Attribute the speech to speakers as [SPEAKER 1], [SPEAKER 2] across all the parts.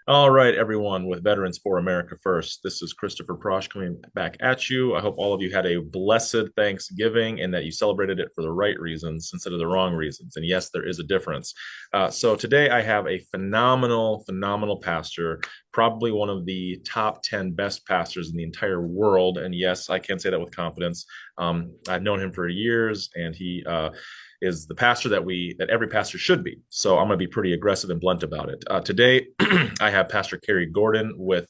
[SPEAKER 1] All right, everyone, with Veterans for America First, this is Christopher Prosch coming back at you. I hope all of you had a blessed Thanksgiving and that you celebrated it for the right reasons instead of the wrong reasons. And yes, there is a difference. So today I have a phenomenal pastor, probably one of the top 10 best pastors in the entire world. And yes, I can say that with confidence. I've known him for years, and he is the pastor that every pastor should be. So I'm going to be pretty aggressive and blunt about it. Today, I have Pastor Cary Gordon with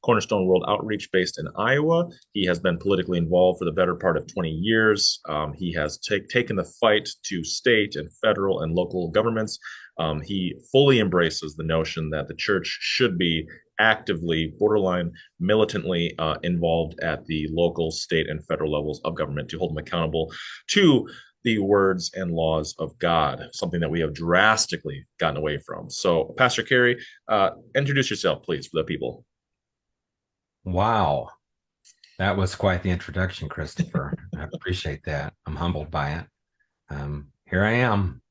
[SPEAKER 1] Cornerstone World Outreach based in Iowa. He has been politically involved for the better part of 20 years. He has taken the fight to state and federal and local governments. He fully embraces the notion that the church should be actively, borderline militantly involved at the local, state, and federal levels of government to hold them accountable to the words and laws of God, something that we have drastically gotten away from. So, Pastor Cary, introduce yourself, please, for the people.
[SPEAKER 2] Wow, that was quite the introduction, Christopher. I appreciate that. I'm humbled by it. Here I am.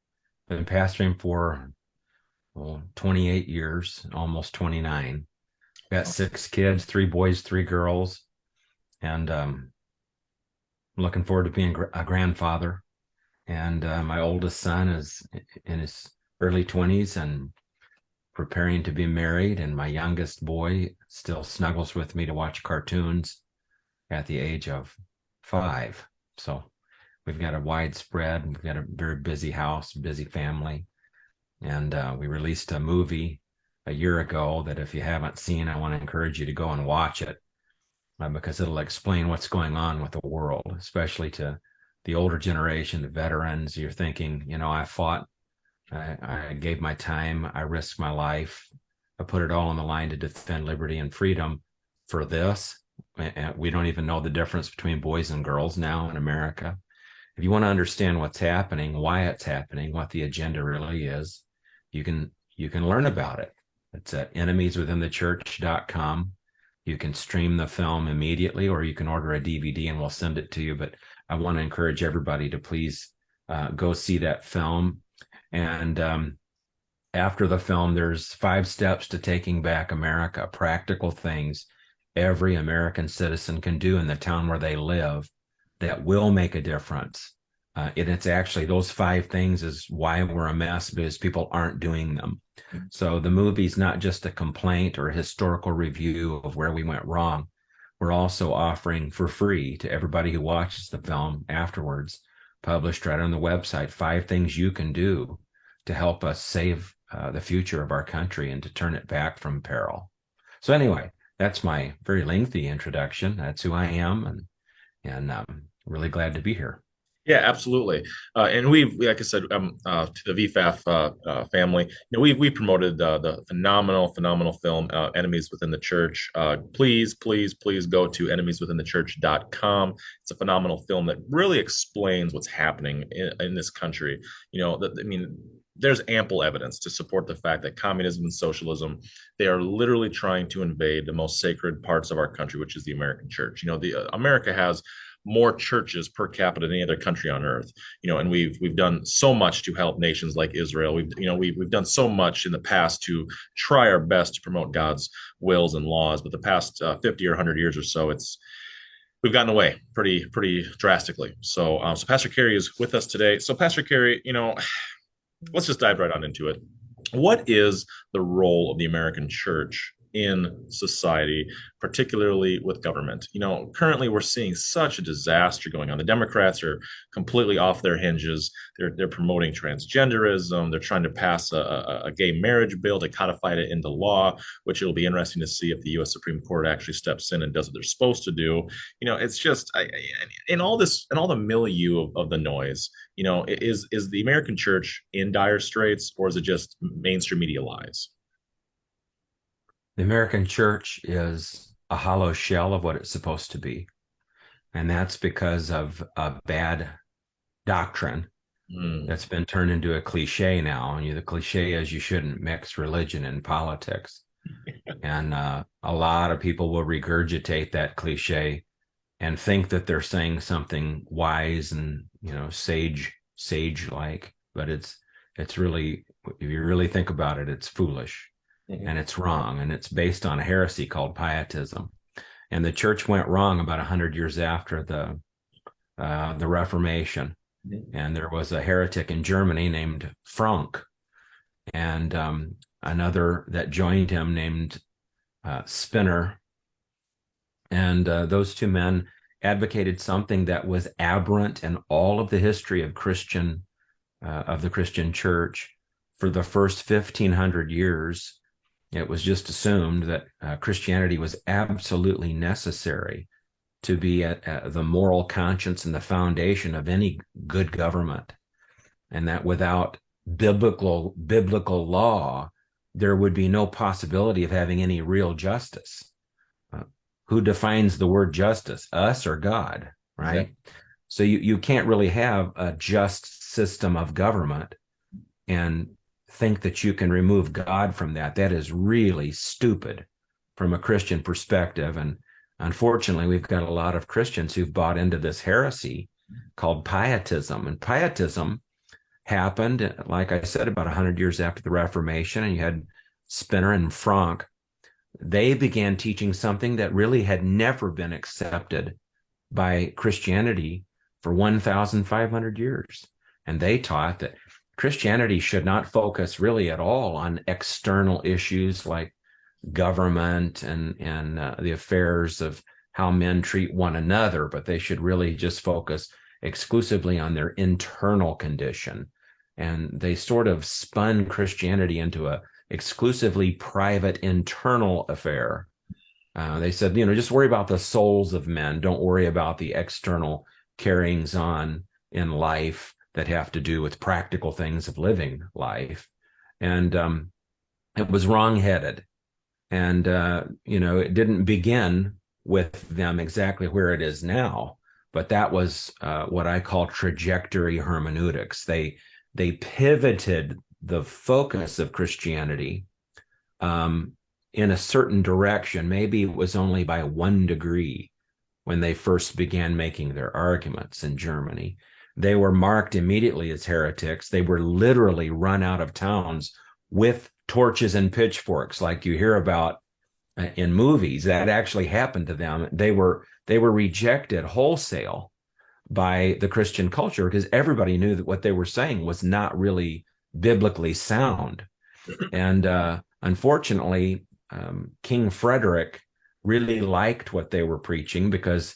[SPEAKER 2] Been pastoring for 28 years, almost 29. Got six kids, three boys, three girls, and looking forward to being a grandfather. And my oldest son is in his early 20s and preparing to be married. And my youngest boy still snuggles with me to watch cartoons at the age of 5. So we've got a widespread, we've got a very busy house, busy family. And we released a movie a year ago that if you haven't seen, I want to encourage you to go and watch it because it'll explain what's going on with the world, especially to the older generation, the veterans. You're thinking, I fought, I gave my time, I risked my life, I put it all on the line to defend liberty and freedom for this. And we don't even know the difference between boys and girls now in America. If you want to understand what's happening, why it's happening, what the agenda really is, you can learn about it. It's at enemieswithinthechurch.com. You can stream the film immediately, or you can order a DVD and we'll send it to you. But I want to encourage everybody to please go see that film. And after the film, there's 5 steps to taking back America, practical things every American citizen can do in the town where they live that will make a difference. And it's actually those 5 things is why we're a mess, because people aren't doing them. So the movie's not just a complaint or a historical review of where we went wrong. We're also offering for free to everybody who watches the film afterwards, published right on the website, 5 things you can do to help us save the future of our country and to turn it back from peril. So anyway, that's my very lengthy introduction. That's who I am, and really glad to be here.
[SPEAKER 1] Yeah, absolutely. And like I said, to the VFAF family, we promoted the phenomenal film, Enemies Within the Church. Please go to enemieswithinthechurch.com. It's a phenomenal film that really explains what's happening in this country. There's ample evidence to support the fact that communism and socialism, they are literally trying to invade the most sacred parts of our country, which is the American church. America has more churches per capita than any other country on earth. And we've done so much to help nations like Israel. We've done so much in the past to try our best to promote God's wills and laws, but the past 50 or 100 years or so, we've gotten away pretty drastically. So Pastor Cary is with us today. So Pastor Cary, let's just dive right on into it. What is the role of the American church in society, particularly with government? Currently we're seeing such a disaster going on. The Democrats are completely off their hinges. They're promoting transgenderism. They're trying to pass a gay marriage bill to codify it into law, which it'll be interesting to see if the U.S. Supreme Court actually steps in and does what they're supposed to do. It's just in all this and all the milieu of the noise. Is the American church in dire straits, or is it just mainstream media lies?
[SPEAKER 2] The American church is a hollow shell of what it's supposed to be. And that's because of a bad doctrine that's been turned into a cliche now. And the cliche is you shouldn't mix religion and politics. And a lot of people will regurgitate that cliche and think that they're saying something wise and sage like, but it's really, if you really think about it, it's foolish.
[SPEAKER 1] Mhm.
[SPEAKER 2] and it's wrong, and it's based on a heresy called pietism. And the church went wrong about 100 years after the Reformation.
[SPEAKER 1] Mhm.
[SPEAKER 2] And there was a heretic in Germany named Frank, and another that joined him named Spinner. And those two men advocated something that was aberrant in all of the history of the Christian church. For the first 1,500 years, it was just assumed that Christianity was absolutely necessary to be the moral conscience and the foundation of any good government, and that without biblical law, there would be no possibility of having any real justice. Uh, who defines the word justice, us or God,
[SPEAKER 1] Yeah.
[SPEAKER 2] right? So you can't really have a just system of government and think that you can remove God from that. That is really stupid from a Christian perspective. And unfortunately, we've got a lot of Christians who've bought into this heresy called pietism. And pietism happened, like I said, about 100 years after the Reformation. And you had Spinner and Frank. They began teaching something that really had never been accepted by Christianity for 1,500 years. And they taught that Christianity should not focus really at all on external issues like government and the affairs of how men treat one another, but they should really just focus exclusively on their internal condition. And they sort of spun Christianity into a exclusively private internal affair. They said, just worry about the souls of men. Don't worry about the external carryings on in life that have to do with practical things of living life. And it was wrongheaded. And, it didn't begin with them exactly where it is now, but that was what I call trajectory hermeneutics. They pivoted the focus of Christianity um, in a certain direction. Maybe it was only by 1 degree when they first began making their arguments in Germany. They were marked immediately as heretics. They were literally run out of towns with torches and pitchforks, like you hear about in movies. That actually happened to them. They were rejected wholesale by the Christian culture because everybody knew that what they were saying was not really biblically sound. And unfortunately, King Frederick really liked what they were preaching because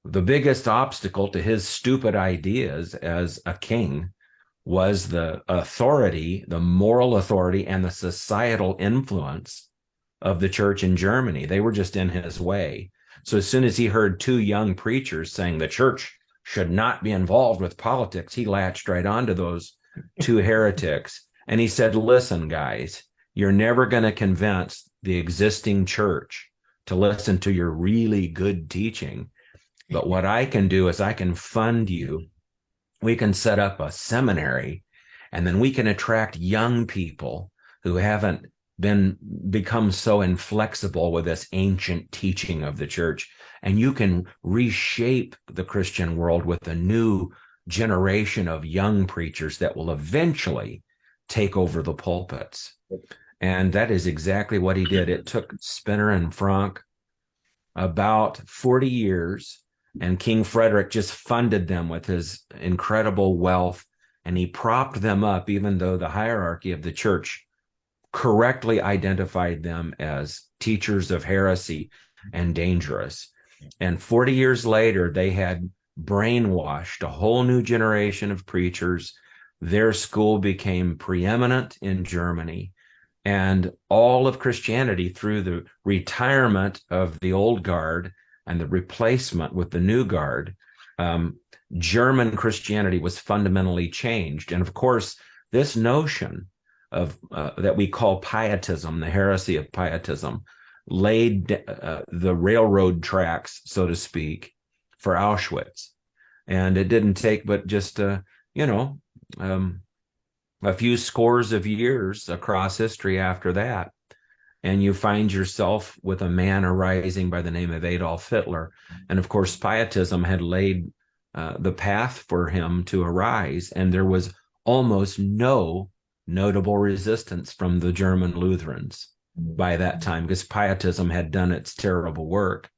[SPEAKER 2] the biggest obstacle to his stupid ideas as a king was the authority, the moral authority, and the societal influence of the church in Germany. They were just in his way. So as soon as he heard two young preachers saying the church should not be involved with politics, he latched right onto those two heretics. And he said, listen, guys, you're never going to convince the existing church to listen to your really good teaching. But what I can do is I can fund you. We can set up a seminary, and then we can attract young people who haven't become so inflexible with this ancient teaching of the church. And you can reshape the Christian world with a new generation of young preachers that will eventually take over the pulpits. And that is exactly what he did. It took Spinner and Frank about 40 years, and King Frederick just funded them with his incredible wealth, and he propped them up, even though the hierarchy of the church correctly identified them as teachers of heresy and dangerous. And 40 years later, they had brainwashed a whole new generation of preachers. Their school became preeminent in Germany. And all of Christianity, through the retirement of the old guard and the replacement with the new guard, German Christianity was fundamentally changed. And of course, this notion of that we call pietism, the heresy of pietism, laid the railroad tracks, so to speak, for Auschwitz. And it didn't take but just, you know, um, a few scores of years across history after that, and you find yourself with a man arising by the name of Adolf Hitler. And of course, pietism had laid the path for him to arise, and there was almost no notable resistance from the German Lutherans. by that time because pietism had done its terrible work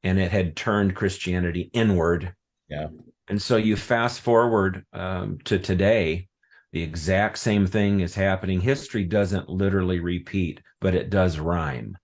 [SPEAKER 2] and it had turned Christianity inward.
[SPEAKER 1] Yeah.
[SPEAKER 2] And so you fast forward to today, the exact same thing is happening. History doesn't literally repeat, but it does rhyme.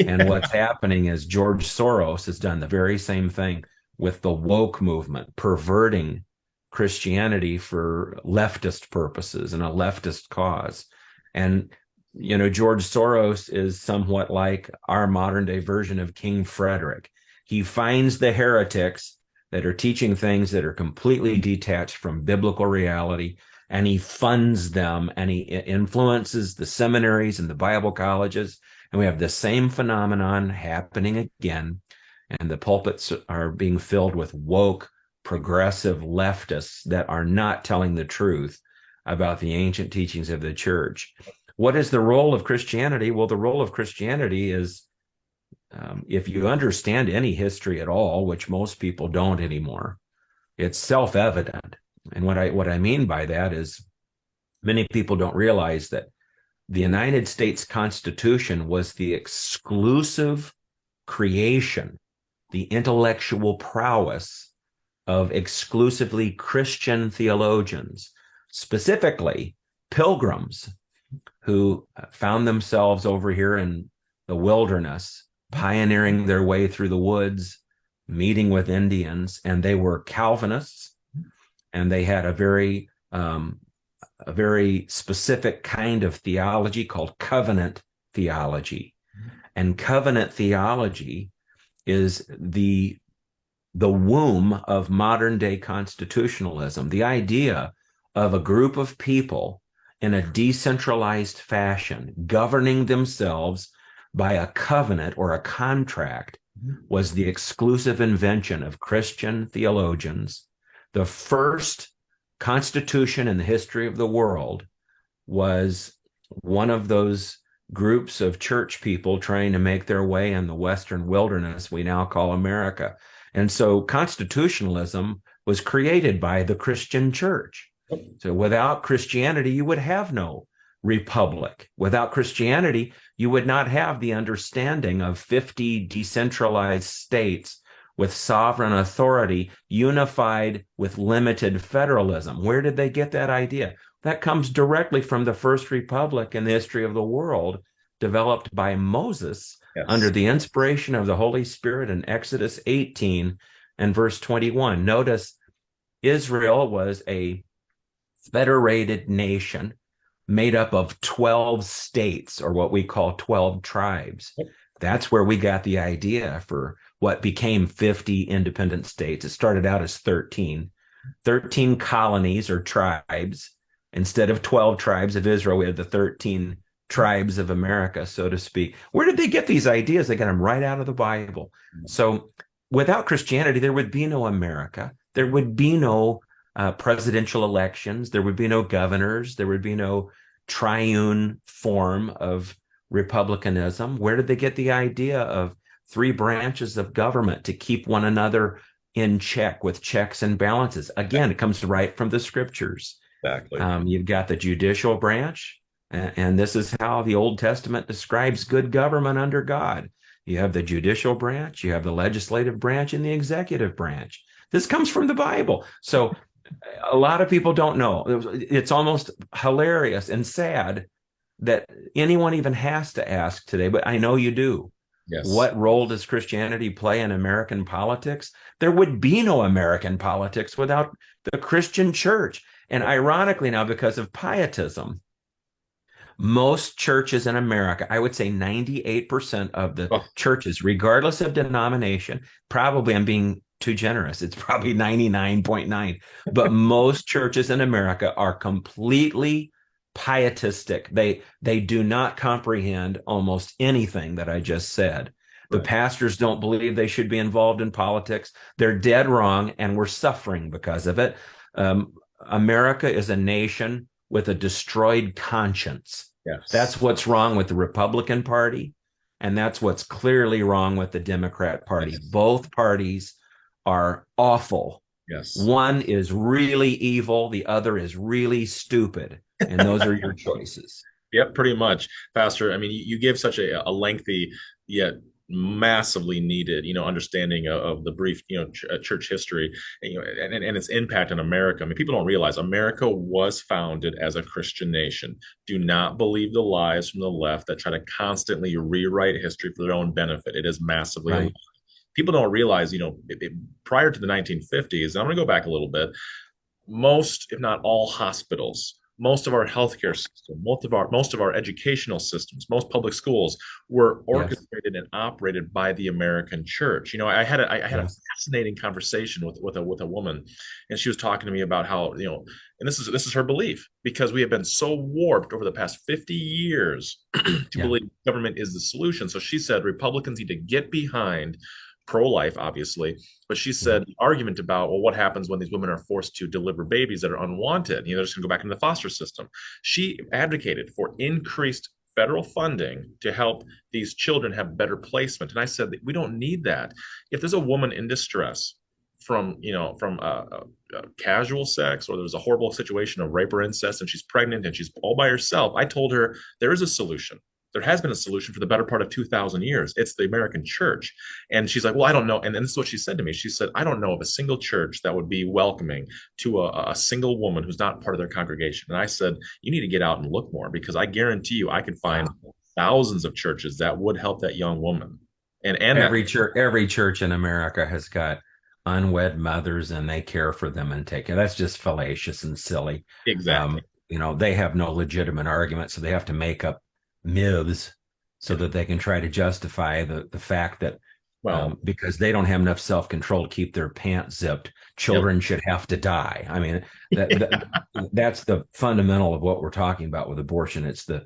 [SPEAKER 2] And what's happening is George Soros has done the very same thing with the woke movement, perverting Christianity for leftist purposes and a leftist cause. And, George Soros is somewhat like our modern day version of King Frederick. He finds the heretics that are teaching things that are completely detached from biblical reality, and he funds them and he influences the seminaries and the Bible colleges, and we have the same phenomenon happening again. And the pulpits are being filled with woke, progressive leftists that are not telling the truth about the ancient teachings of the church. What is the role of Christianity? Well, the role of Christianity is, if you understand any history at all, which most people don't anymore, it's self-evident. And what I mean by that is many people don't realize that the United States Constitution was the exclusive creation, the intellectual prowess of exclusively Christian theologians, specifically pilgrims who found themselves over here in the wilderness, pioneering their way through the woods, meeting with Indians, and they were Calvinists, and they had a very specific kind of theology called covenant theology. And covenant theology is the womb of modern day constitutionalism, the idea of a group of people in a decentralized fashion governing themselves by a covenant or a contract was the exclusive invention of Christian theologians. The first constitution in the history of the world was one of those groups of church people trying to make their way in the Western wilderness we now call America. And so constitutionalism was created by the Christian church. So without Christianity, you would have no republic. Without Christianity, you would not have the understanding of 50 decentralized states with sovereign authority unified with limited federalism. Where did they get that idea? That comes directly from the first republic in the history of the world, developed by Moses under
[SPEAKER 1] Yes.
[SPEAKER 2] the inspiration of the Holy Spirit in Exodus 18 and verse 21. Notice Israel was a federated nation made up of 12 states, or what we call 12 tribes. That's where we got the idea for what became 50 independent states. It started out as 13 colonies or tribes. Instead of 12 tribes of Israel, we had the 13 tribes of America, so to speak. Where did they get these ideas? They got them right out of the Bible. So without Christianity, there would be no America. There would be no presidential elections. There would be no governors. There would be no triune form of republicanism. Where did they get the idea of three branches of government to keep one another in check with checks and balances? Again, it comes right from the scriptures.
[SPEAKER 1] Exactly.
[SPEAKER 2] You've got the judicial branch, and this is how the Old Testament describes good government under God. You have the judicial branch, you have the legislative branch, and the executive branch. This comes from the Bible. So a lot of people don't know. It's almost hilarious and sad that anyone even has to ask today, but I know you do.
[SPEAKER 1] Yes.
[SPEAKER 2] What role does Christianity play in American politics? There would be no American politics without the Christian church. And ironically now, because of pietism, most churches in America, I would say 98% of the
[SPEAKER 1] Oh,
[SPEAKER 2] churches, regardless of denomination, probably I'm being too generous. It's probably 99.9, but most churches in America are completely pietistic. They do not comprehend almost anything that I just said. The
[SPEAKER 1] right.
[SPEAKER 2] pastors don't believe they should be involved in politics. They're dead wrong, and we're suffering because of it. America is a nation with a destroyed conscience.
[SPEAKER 1] Yes.
[SPEAKER 2] That's what's wrong with the Republican Party, and that's what's clearly wrong with the Democrat Party.
[SPEAKER 1] Yes.
[SPEAKER 2] Both parties are awful.
[SPEAKER 1] Yes.
[SPEAKER 2] One is really evil, the other is really stupid, and those are your choices.
[SPEAKER 1] Yep, pretty much, Pastor. I mean, you give such a lengthy yet massively needed, understanding of the brief, church history, and its impact on America. I mean, people don't realize America was founded as a Christian nation. Do not believe the lies from the left that try to constantly rewrite history for their own benefit. It is massively a lie.
[SPEAKER 2] Right.
[SPEAKER 1] People don't realize, prior to the 1950s, I'm going to go back a little bit, most, if not all, hospitals, most of our healthcare system, most of our educational systems, most public schools were
[SPEAKER 2] Yes.
[SPEAKER 1] orchestrated and operated by the American church. I had a
[SPEAKER 2] Yes.
[SPEAKER 1] fascinating conversation with a woman, and she was talking to me about how, and this is her belief, because we have been so warped over the past 50 years to
[SPEAKER 2] Yeah.
[SPEAKER 1] believe government is the solution. So she said Republicans need to get behind pro-life, obviously, but she
[SPEAKER 2] Mhm.
[SPEAKER 1] said the argument about, well, what happens when these women are forced to deliver babies that are unwanted? They're just going to go back into the foster system. She advocated for increased federal funding to help these children have better placement. And I said that we don't need that. If there's a woman in distress from casual sex, or there's a horrible situation of rape or incest, and she's pregnant and she's all by herself, I told her there is a solution. There has been a solution for the better part of 2,000 years. It's the American church. And she's like, well, I don't know. And this is what she said to me. She said, I don't know of a single church that would be welcoming to a single woman who's not part of their congregation. And I said, you need to get out and look more, because I guarantee you I can find
[SPEAKER 2] Yeah.
[SPEAKER 1] thousands of churches that would help that young woman. And that
[SPEAKER 2] Every church in America has got unwed mothers and they care for them and take care. That's just fallacious and silly.
[SPEAKER 1] exactly.
[SPEAKER 2] They have no legitimate argument, so they have to make up myths so
[SPEAKER 1] Yeah.
[SPEAKER 2] that they can try to justify the fact that
[SPEAKER 1] Well,
[SPEAKER 2] because they don't have enough self-control to keep their pants zipped,
[SPEAKER 1] yep.
[SPEAKER 2] children should have to die. I mean, that's the fundamental of what we're talking about with abortion. It's the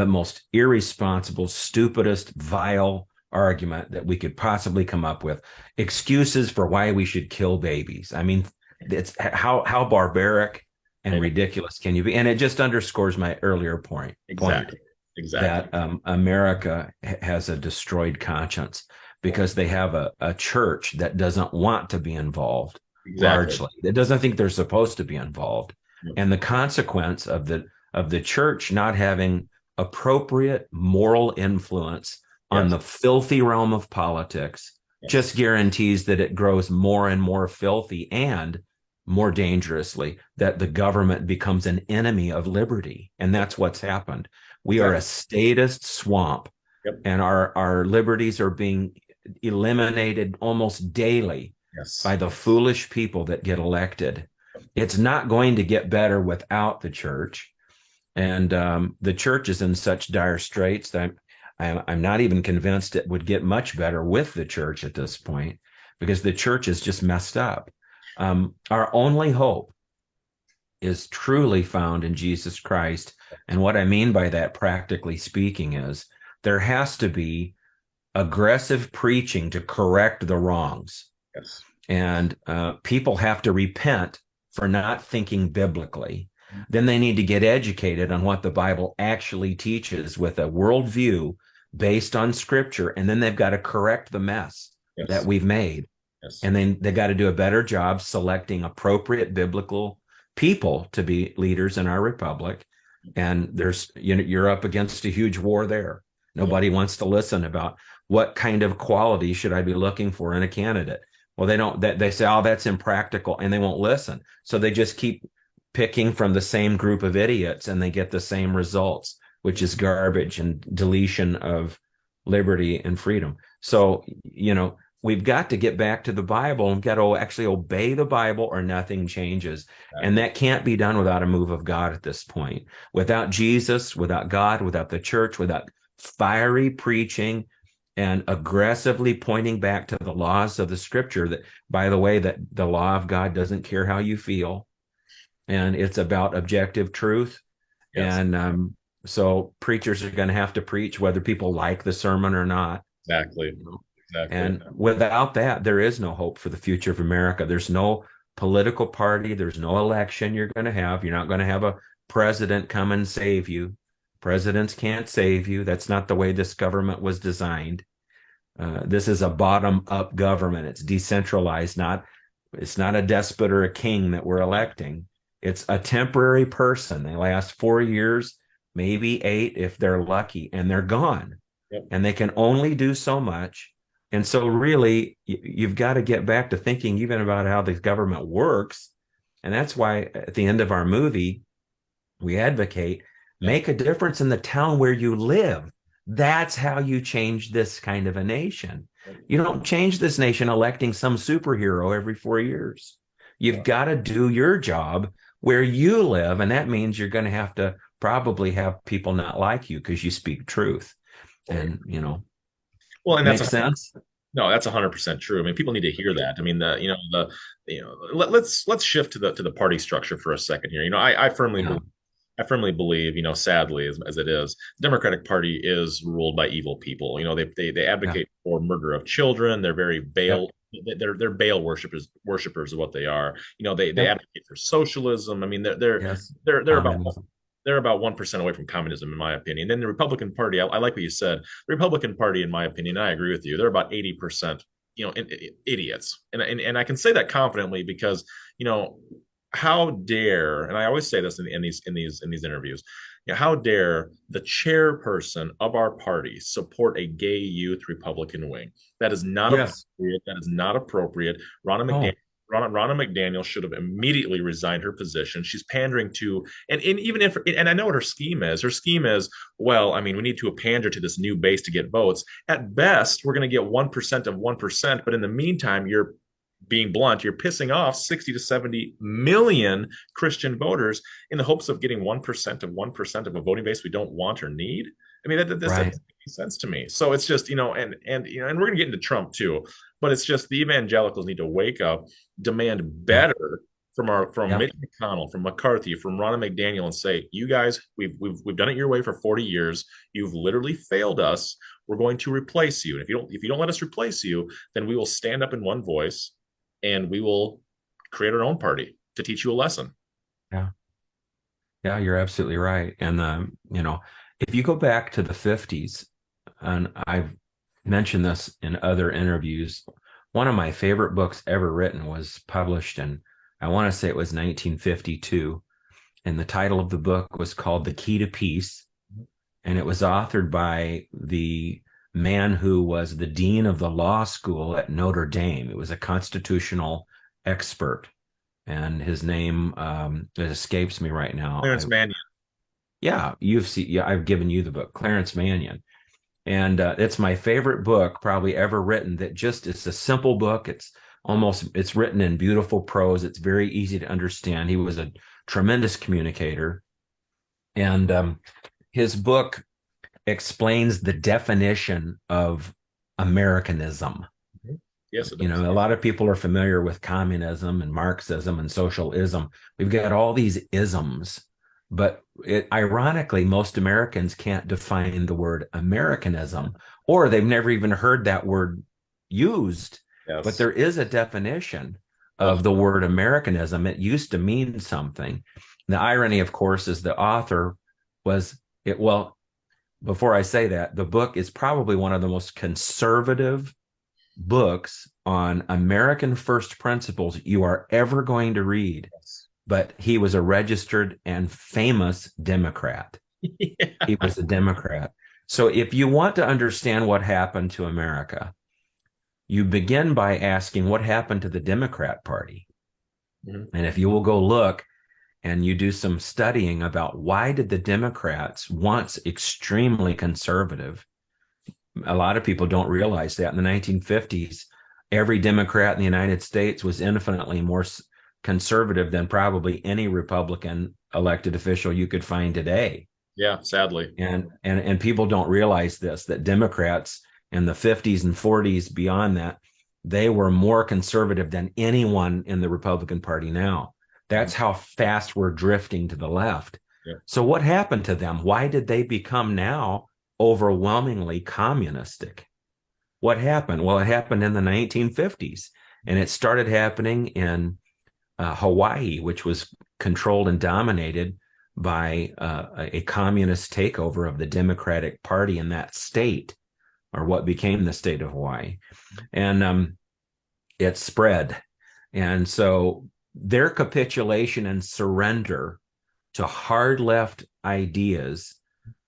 [SPEAKER 2] most irresponsible, stupidest, vile argument that we could possibly come up with. Excuses for why we should kill babies. I mean, it's how barbaric and
[SPEAKER 1] I know.
[SPEAKER 2] ridiculous can you be? And it just underscores my earlier point
[SPEAKER 1] Exactly. Exactly.
[SPEAKER 2] that America has a destroyed conscience because they have a church that doesn't want to be involved,
[SPEAKER 1] Exactly.
[SPEAKER 2] largely. It doesn't think they're supposed to be involved.
[SPEAKER 1] Yep.
[SPEAKER 2] And the consequence of the church not having appropriate moral influence on
[SPEAKER 1] Yes.
[SPEAKER 2] the filthy realm of politics
[SPEAKER 1] Yes.
[SPEAKER 2] just guarantees that it grows more and more filthy, and more dangerously, that the government becomes an enemy of liberty. And that's what's happened. We are a
[SPEAKER 1] Exactly.
[SPEAKER 2] statist swamp,
[SPEAKER 1] Yep.
[SPEAKER 2] and our liberties are being eliminated almost daily
[SPEAKER 1] Yes.
[SPEAKER 2] by the foolish people that get elected. It's not going to get better without the church. And the church is in such dire straits that I'm not even convinced it would get much better with the church at this point, because the church is just messed up. Our only hope is truly found in Jesus Christ. And what I mean by that, practically speaking, is there has to be aggressive preaching to correct the wrongs.
[SPEAKER 1] Yes.
[SPEAKER 2] And people have to repent for not thinking biblically. Then they need to get educated on what the Bible actually teaches with a worldview based on scripture. And then they've got to correct the mess that
[SPEAKER 1] Yes.
[SPEAKER 2] we've made.
[SPEAKER 1] Yes.
[SPEAKER 2] And then they got to do a better job selecting appropriate biblical people to be leaders in our republic. And you're up against a huge war there.
[SPEAKER 1] Yep.
[SPEAKER 2] Nobody wants to listen about what kind of quality should I be looking for in a candidate. Well, they don't. They say, "Oh, that's impractical," and they won't listen. So they just keep picking from the same group of idiots, and they get the same results, which is garbage and deletion of liberty and freedom. So, we've got to get back to the Bible and got to actually obey the Bible, or nothing changes. And
[SPEAKER 1] Exactly.
[SPEAKER 2] that can't be done without a move of God at this point. Without Jesus, without God, without the church, without fiery preaching and aggressively pointing back to the laws of the scripture, that, by the way, that the law of God doesn't care how you feel, and it's about objective truth.
[SPEAKER 1] Yes.
[SPEAKER 2] And so preachers are going to have to preach whether people like the sermon or not.
[SPEAKER 1] Exactly.
[SPEAKER 2] You know?
[SPEAKER 1] Exactly.
[SPEAKER 2] And without that, there is no hope for the future of America. There's no political party. There's no election you're going to have. You're not going to have a president come and save you. Presidents can't save you. That's not the way this government was designed. This is a bottom-up government. It's decentralized. It's not a despot or a king that we're electing. It's a temporary person. They last 4 years, maybe 8 if they're lucky, and they're gone.
[SPEAKER 1] Yep.
[SPEAKER 2] And they can only do so much. And so, really, you've got to get back to thinking even about how the government works. And that's why at the end of our movie, we advocate
[SPEAKER 1] Yep.
[SPEAKER 2] make a difference in the town where you live. That's how you change this kind of a nation.
[SPEAKER 1] Yep.
[SPEAKER 2] You don't change this nation electing some superhero every 4 years. You've
[SPEAKER 1] Yeah.
[SPEAKER 2] got to do your job where you live. And that means you're going to have to probably have people not like you because you speak truth.
[SPEAKER 1] Right.
[SPEAKER 2] And,
[SPEAKER 1] Well, and that's
[SPEAKER 2] makes sense.
[SPEAKER 1] no, that's 100% true. I mean, people need to hear that. I mean, let's shift to the party structure for a second here.
[SPEAKER 2] Yeah.
[SPEAKER 1] I firmly believe, sadly, as it is, the Democratic Party is ruled by evil people. They
[SPEAKER 2] Yeah.
[SPEAKER 1] advocate for murder of children. They're very
[SPEAKER 2] Yep.
[SPEAKER 1] Baal. They're Baal worshipers of what they are. They
[SPEAKER 2] Yep.
[SPEAKER 1] advocate for socialism. I mean,
[SPEAKER 2] Yes.
[SPEAKER 1] they're about
[SPEAKER 2] Communism.
[SPEAKER 1] 1% away from communism, in my opinion. Then the Republican Party, I like what you said. The Republican Party, in my opinion, I agree with you. They're about 80%, idiots, and I can say that confidently because you know how dare, and I always say this in these interviews, how dare the chairperson of our party support a gay youth Republican wing? That is not
[SPEAKER 2] Yes.
[SPEAKER 1] appropriate. That is not appropriate. Ronna McDaniel.
[SPEAKER 2] Oh,
[SPEAKER 1] Ronna McDaniel should have immediately resigned her position. She's pandering to, and even if, and I know what her scheme is. Her scheme is, well, I mean, we need to pander to this new base to get votes. At best, we're going to get 1% of 1%. But in the meantime, you're being blunt, you're pissing off 60 to 70 million Christian voters in the hopes of getting 1% of 1% of a voting base we don't want or need. I mean, that doesn't
[SPEAKER 2] right.
[SPEAKER 1] make sense to me. So it's just, and we're going to get into Trump too, but it's just the evangelicals need to wake up, demand
[SPEAKER 2] Yeah.
[SPEAKER 1] better from
[SPEAKER 2] Yeah.
[SPEAKER 1] Mitch McConnell, from McCarthy, from Ronna McDaniel, and say, you guys, we've done it your way for 40 years. You've literally failed us. We're going to replace you. And if you don't let us replace you, then we will stand up in one voice and we will create our own party to teach you a lesson.
[SPEAKER 2] Yeah. Yeah, you're absolutely right. And if you go back to the 50s, and I've mentioned this in other interviews, one of my favorite books ever written was published in, I want to say it was 1952. And the title of the book was called The Key to Peace. And it was authored by the man who was the dean of the law school at Notre Dame. It was a constitutional expert, and his name it escapes me right now.
[SPEAKER 1] Clarence Mannion.
[SPEAKER 2] Yeah, yeah, I've given you the book, Clarence Mannion, and it's my favorite book probably ever written. That just it's a simple book. It's written in beautiful prose. It's very easy to understand. He was a tremendous communicator, and his book explains the definition of Americanism.
[SPEAKER 1] Yes, it does.
[SPEAKER 2] A lot of people are familiar with communism and Marxism and socialism. We've got all these isms, but ironically, most Americans can't define the word Americanism, or they've never even heard that word used. But
[SPEAKER 1] Yes.
[SPEAKER 2] there is a definition
[SPEAKER 1] Oh,
[SPEAKER 2] of the word Americanism. It used to mean something. The irony, of course, is the author was it. Well, before I say that, the book is probably one of the most conservative books on American first principles you are ever going to read.
[SPEAKER 1] yes.
[SPEAKER 2] But he was a registered and famous Democrat.
[SPEAKER 1] Yeah.
[SPEAKER 2] He was a Democrat. So if you want to understand what happened to America, you begin by asking what happened to the Democrat Party.
[SPEAKER 1] Mhm.
[SPEAKER 2] And if you will go look and you do some studying about why did the Democrats, once extremely conservative, a lot of people don't realize that in the 1950s, every Democrat in the United States was infinitely more conservative than probably any Republican elected official you could find today.
[SPEAKER 1] Yeah, sadly.
[SPEAKER 2] And people don't realize this, that Democrats in the 50s and 40s, beyond that, they were more conservative than anyone in the Republican Party now. That's how fast we're drifting to the left.
[SPEAKER 1] Yeah.
[SPEAKER 2] So what happened to them? Why did they become now overwhelmingly communistic? What happened? Well, it happened in the 1950s, and it started happening in Hawaii, which was controlled and dominated by a communist takeover of the Democratic Party in that state, or what became the state of Hawaii. And it spread. And so their capitulation and surrender to hard left ideas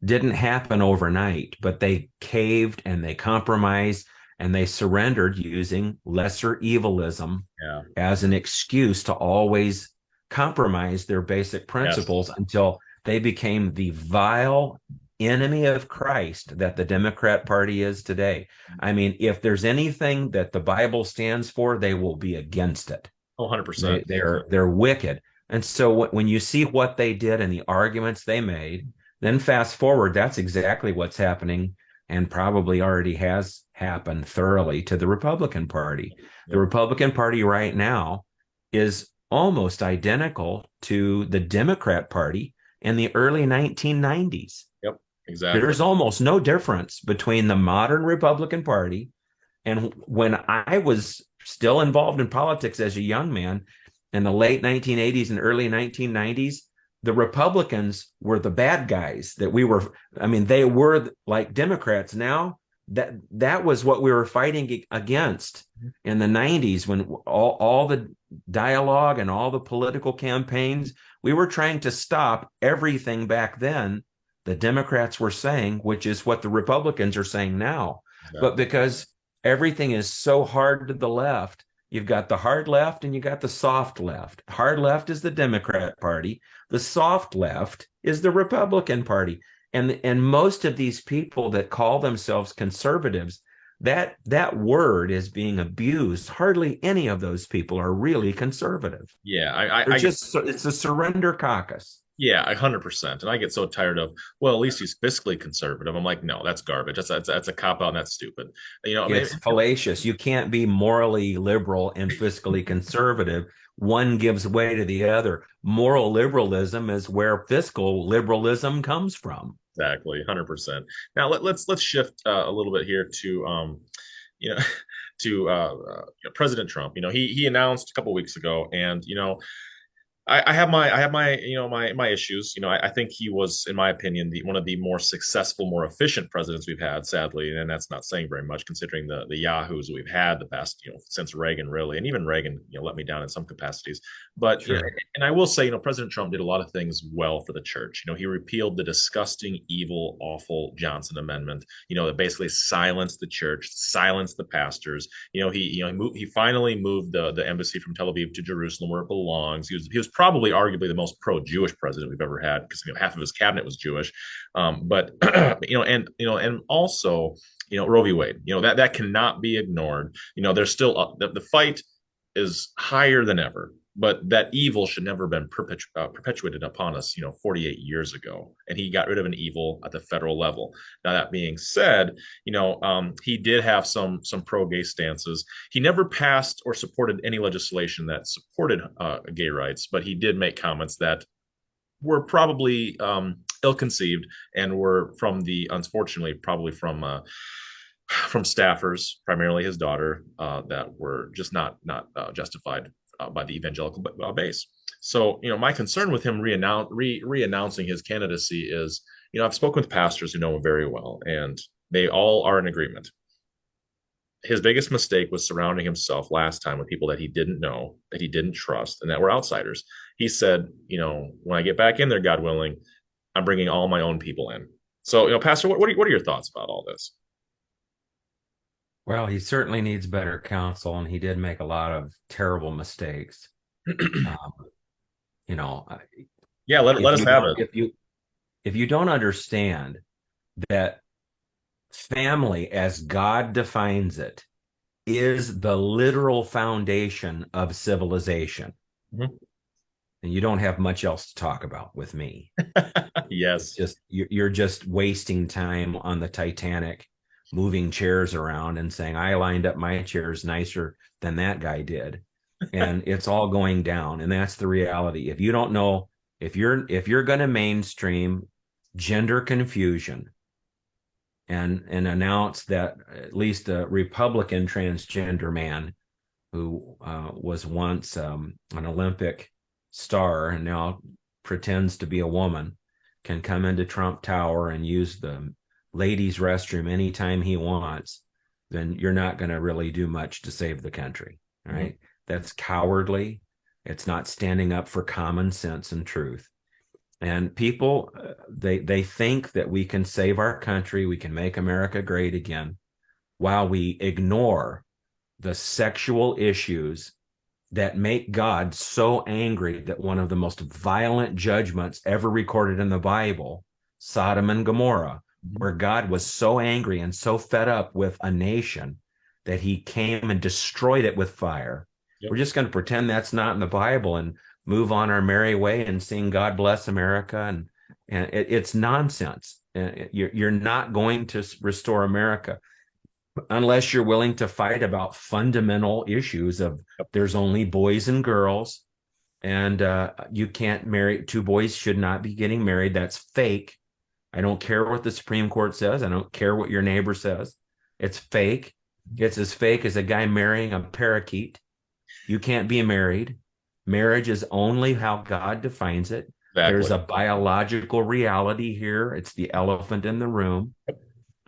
[SPEAKER 2] didn't happen overnight, but they caved and they compromised and they surrendered using lesser evilism
[SPEAKER 1] Yeah.
[SPEAKER 2] as an excuse to always compromise their basic
[SPEAKER 1] Yes.
[SPEAKER 2] principles until they became the vile enemy of Christ that the Democrat Party is today. I mean, if there's anything that the Bible stands for, they will be against it.
[SPEAKER 1] Oh, 100%.
[SPEAKER 2] They're wicked. And so when you see what they did and the arguments they made, then fast forward, that's exactly what's happening and probably already has happened thoroughly to the Republican Party. The
[SPEAKER 1] Yep.
[SPEAKER 2] Republican Party right now is almost identical to the Democrat Party in the early 1990s.
[SPEAKER 1] Yep. Exactly.
[SPEAKER 2] There's almost no difference between the modern Republican Party and when I was still involved in politics as a young man in the late 1980s and early 1990s, the Republicans were the bad guys that we were. I mean, they were like Democrats now. That was what we were fighting against in the 90s when all the dialogue and all the political campaigns, we were trying to stop everything back then the Democrats were saying, which is what the Republicans are saying now. But
[SPEAKER 1] Exactly.
[SPEAKER 2] because everything is so hard to the left, you've got the hard left and you got the soft left. Hard left is the Democrat Party. The soft left is the Republican Party. And most of these people that call themselves conservatives, that word is being abused. Hardly any of those people are really conservative.
[SPEAKER 1] Yeah.
[SPEAKER 2] They're
[SPEAKER 1] I get,
[SPEAKER 2] just it's a surrender caucus.
[SPEAKER 1] yeah, 100%. And I get so tired of, well, at least he's fiscally conservative. I'm like, no, that's garbage. That's a cop out and that's stupid. I mean,
[SPEAKER 2] It's fallacious. You can't be morally liberal and fiscally conservative. One gives way to the other. Moral liberalism is where fiscal liberalism comes from.
[SPEAKER 1] exactly, 100%. Now let's shift a little bit here to you know, to President Trump. He announced a couple weeks ago, and I have my my issues. I think he was, in my opinion, one of the more successful, more efficient presidents we've had. Sadly, and that's not saying very much considering the yahoos we've had the past since Reagan, really, and even Reagan let me down in some capacities. But
[SPEAKER 2] Sure.
[SPEAKER 1] and I will say President Trump did a lot of things well for the church. He repealed the disgusting, evil, awful Johnson Amendment. That basically silenced the church, silenced the pastors. He finally moved the embassy from Tel Aviv to Jerusalem where it belongs. He was probably arguably the most pro-Jewish president we've ever had because half of his cabinet was Jewish. But and also Roe v. Wade. That cannot be ignored. There's still the fight is higher than ever. But that evil should never have been perpetuated upon us, 48 years ago. And he got rid of an evil at the federal level. Now, that being said, he did have some pro-gay stances. He never passed or supported any legislation that supported gay rights, but he did make comments that were probably ill-conceived and were unfortunately, probably from staffers, primarily his daughter, that were just not justified by the evangelical base. So, my concern with him re-announcing his candidacy is, I've spoken with pastors who know him very well, and they all are in agreement. His biggest mistake was surrounding himself last time with people that he didn't know, that he didn't trust, and that were outsiders. He said, when I get back in there, God willing, I'm bringing all my own people in. So, Pastor, what are your thoughts about all this?
[SPEAKER 2] Well, he certainly needs better counsel, and he did make a lot of terrible mistakes. Um, you know,
[SPEAKER 1] Yeah, let
[SPEAKER 2] if
[SPEAKER 1] us
[SPEAKER 2] you
[SPEAKER 1] have
[SPEAKER 2] don't
[SPEAKER 1] it.
[SPEAKER 2] if you don't understand that family, as God defines it, is the literal foundation of civilization,
[SPEAKER 1] Mhm.
[SPEAKER 2] and you don't have much else to talk about with me. It's
[SPEAKER 1] Yes.
[SPEAKER 2] just you're just wasting time on the Titanic, moving chairs around and saying I lined up my chairs nicer than that guy did, and it's all going down. And that's the reality. If you don't know, if you're going to mainstream gender confusion and announce that at least a Republican transgender man who was once an Olympic star and now pretends to be a woman can come into Trump Tower and use the ladies' restroom anytime he wants, then you're not going to really do much to save the country. All
[SPEAKER 1] Mhm.
[SPEAKER 2] right. That's cowardly. It's not standing up for common sense and truth. And people, they think that we can save our country, we can make America great again, while we ignore the sexual issues that make God so angry that one of the most violent judgments ever recorded in the Bible, Sodom and Gomorrah,
[SPEAKER 1] Mhm.
[SPEAKER 2] where God was so angry and so fed up with a nation that he came and destroyed it with fire.
[SPEAKER 1] Yep.
[SPEAKER 2] We're just going to pretend that's not in the Bible and move on our merry way and sing God Bless America. And it's nonsense. You're not going to restore America unless you're willing to fight about fundamental issues of
[SPEAKER 1] Yep.
[SPEAKER 2] there's only boys and girls, and you can't marry, two boys should not be getting married. That's fake. I don't care what the Supreme Court says. I don't care what your neighbor says. It's fake. It's as fake as a guy marrying a parakeet. You can't be married. Marriage is only how God defines it. There's
[SPEAKER 1] Exactly.
[SPEAKER 2] a biological reality here. It's the elephant in the room.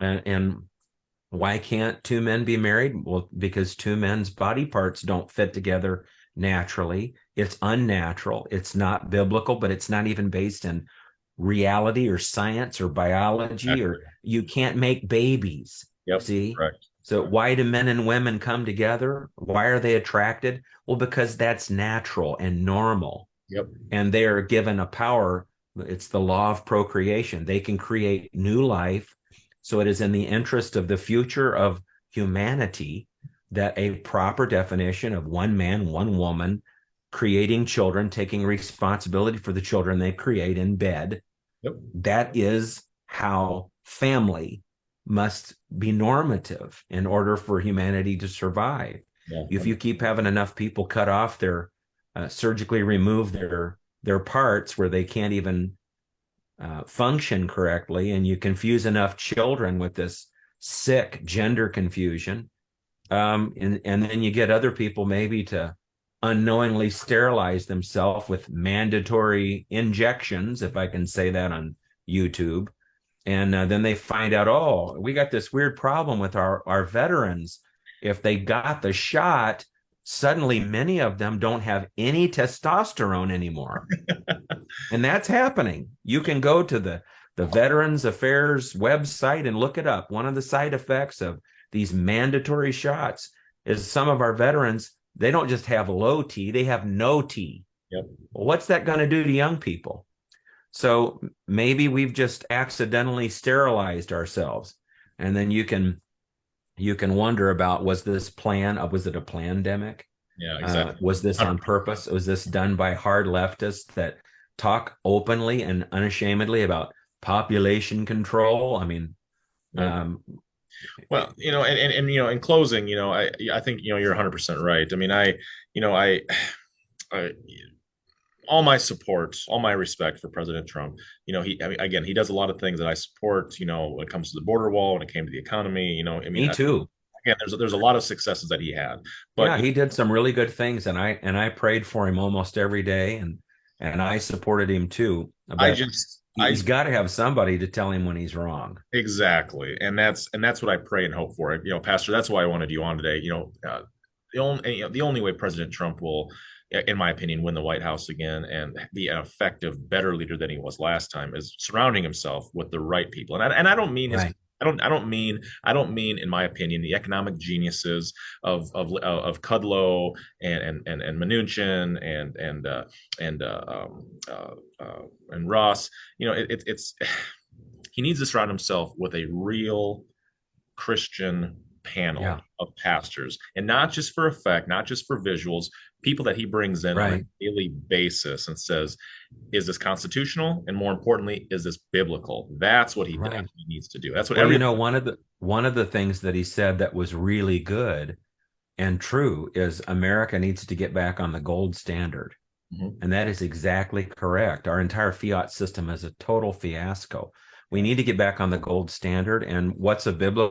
[SPEAKER 2] And why can't two men be married? Well, because two men's body parts don't fit together naturally. It's unnatural. It's not biblical, but it's not even based in reality or science or biology,
[SPEAKER 1] Exactly.
[SPEAKER 2] or you can't make babies.
[SPEAKER 1] Yep.
[SPEAKER 2] See?
[SPEAKER 1] Correct.
[SPEAKER 2] So
[SPEAKER 1] Correct.
[SPEAKER 2] why do men and women come together? Why are they attracted? Well, because that's natural and normal.
[SPEAKER 1] Yep.
[SPEAKER 2] And they are given a power. It's the law of procreation. They can create new life. So it is in the interest of the future of humanity that a proper definition of one man, one woman, creating children, taking responsibility for the children they create in bed,
[SPEAKER 1] Yep.
[SPEAKER 2] that is how family must be normative in order for humanity to survive.
[SPEAKER 1] Yeah.
[SPEAKER 2] If you keep having enough people cut off their surgically remove their parts where they can't even function correctly, and you confuse enough children with this sick gender confusion, and then you get other people maybe to unknowingly sterilize themselves with mandatory injections, if I can say that on YouTube. And then they find out, oh, we got this weird problem with our veterans. If they got the shot, suddenly many of them don't have any testosterone anymore. And that's happening. You can go to the Veterans Affairs website and look it up. One of the side effects of these mandatory shots is some of our veterans, they don't just have low T, they have no T.
[SPEAKER 1] Yep.
[SPEAKER 2] Well, what's that going to do to young people? So maybe we've just accidentally sterilized ourselves. And then you can wonder about, was this plan, was it a pandemic?
[SPEAKER 1] Yeah. Exactly.
[SPEAKER 2] Was this on
[SPEAKER 1] 100%.
[SPEAKER 2] purpose? Was this done by hard leftists that talk openly and unashamedly about population control? I mean,
[SPEAKER 1] Yep.
[SPEAKER 2] um,
[SPEAKER 1] Well, and in closing, I think you're 100% right. I mean, I all my support, all my respect for President Trump. I mean, again, he does a lot of things that I support. When it comes to the border wall, when it came to the economy. I mean,
[SPEAKER 2] me too.
[SPEAKER 1] again, there's a lot of successes that he had, but
[SPEAKER 2] Yeah, he did some really good things, and I prayed for him almost every day, and I supported him too.
[SPEAKER 1] I
[SPEAKER 2] But
[SPEAKER 1] just I
[SPEAKER 2] he's got to have somebody to tell him when he's wrong.
[SPEAKER 1] exactly, and that's what I pray and hope for. Pastor, that's why I wanted you on today. The only way President Trump will, in my opinion, win the White House again and be an effective, better leader than he was last time is surrounding himself with the right people. And I don't mean his.
[SPEAKER 2] Right,
[SPEAKER 1] I don't mean, in my opinion, the economic geniuses of Kudlow and Mnuchin and Ross. It's he needs to surround himself with a real Christian panel
[SPEAKER 2] yeah,
[SPEAKER 1] of pastors, and not just for effect, not just for visuals, people that he brings in on a
[SPEAKER 2] right,
[SPEAKER 1] daily basis and says, is this constitutional? And more importantly, is this biblical? That's what he
[SPEAKER 2] right.
[SPEAKER 1] definitely needs to do. That's what
[SPEAKER 2] Well,
[SPEAKER 1] every.
[SPEAKER 2] one of the things that he said that was really good and true is America needs to get back on the gold standard.
[SPEAKER 1] Mhm.
[SPEAKER 2] And that is exactly correct. Our entire fiat system is a total fiasco. We need to get back on the gold standard. And what's a biblical